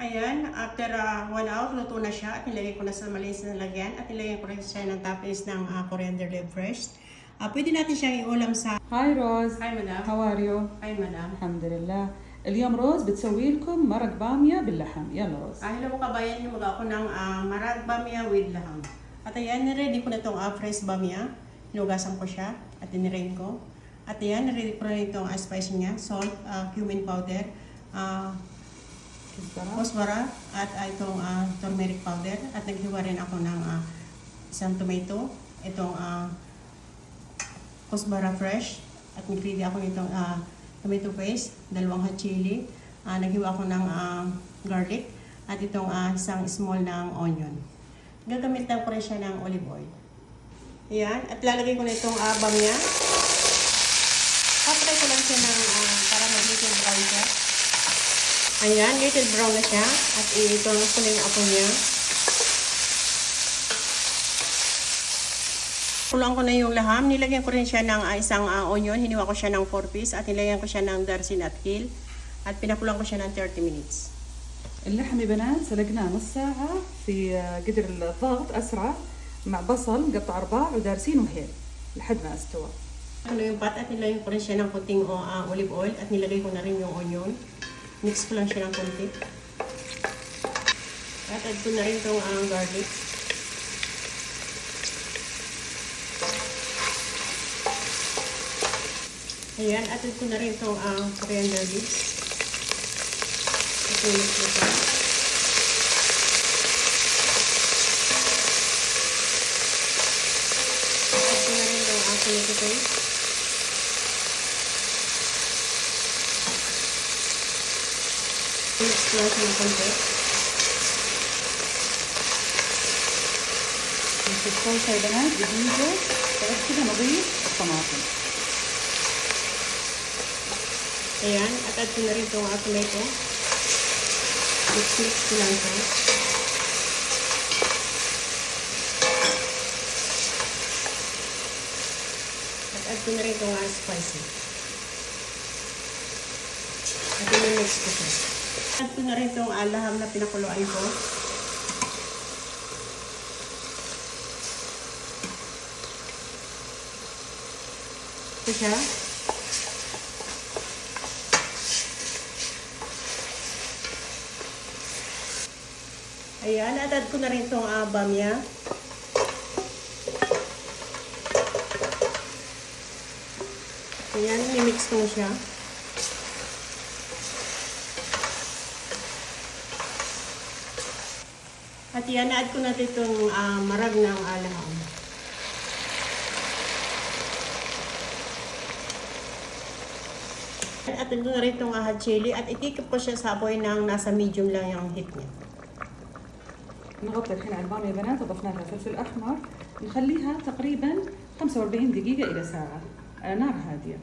Ayan, after 1 hour, luto na siya at nilagay ko na sa malinis na lagyan at nilagay ko rin siya ng toppings ng coriander leaf fresh. Pwede natin siyang iulam sa... هاي روز. Hi, madam. How are you؟ Hi, madam. الحمد لله. اليوم روز بتسوي لكم مرق بامية باللحم. يلا روز. Hello mga kabayan, lumaga ako ng marag bamia with laham. At ayan, niready ko na itong fresh bamia. Hinugasan ko siya at nirain ko. At ayan, niready ko na itong spice niya, salt, cumin powder, kusbara at itong turmeric powder. At naghiwa rin ako ng isang tomato, itong kusbara fresh. At nag-ready ako nitong tomato paste, 2 hot chili. Naghiwa ako ng garlic at itong isang small ng onion. Gagamitan ko rin siya ng olive oil. Ayan, at lalagay ko na itong bamya. Papatay ko lang siya ng para mag-little brown siya. Ayan, little brown na siya. At ito ang kuling ako niya. Kulang ko na yung laham. Nilagyan ko rin siya ng isang onion. Hiniwa ko siya ng 4 pieces. At nilagyan ko siya ng darsin at hill. At pinakulang ko siya ng 30 minutes. اللحم يا بنات سلقناه نص ساعة في قدر الضغط أسرع مع بصل مقطع أرباع ودارسين وهيل لحد ما استوى. Ano yung pat at nilagyan ko rin siya ng kunting olive oil at nilagay ko na rin yung onion. Mix ko lang siya ng kunti. At add ko na rin itong garlic. Ayan, at add ko na rin itong coriander leaves. At mix ko siya. Add ko na rin itong tomato paste. Mix ko lang siya ng konti. بس الصلصة يا بنات دقيقة بعد كده نضيف الطماطم. Ayan, at add ko na rin itong tomato. Mix ko lang siya. At add ko na rin itong spicy. At i-mix ko siya. Add ko na rin itong laham na pinakuluan ko. Ito siya. Ayan, at add ko na rin itong bamya. Ayan, i-mix ko na siya. At yan, na-add ko na itong marag ng laham. At add ko na rin itong hot chili at itikip ko siya sa apoy ng nasa medium lang yung heat niya. نغطي الحين على البامية يا بنات وضفنا لها فلفل أحمر نخليها تقريبا 45 دقيقة إلى ساعة على نار هادية.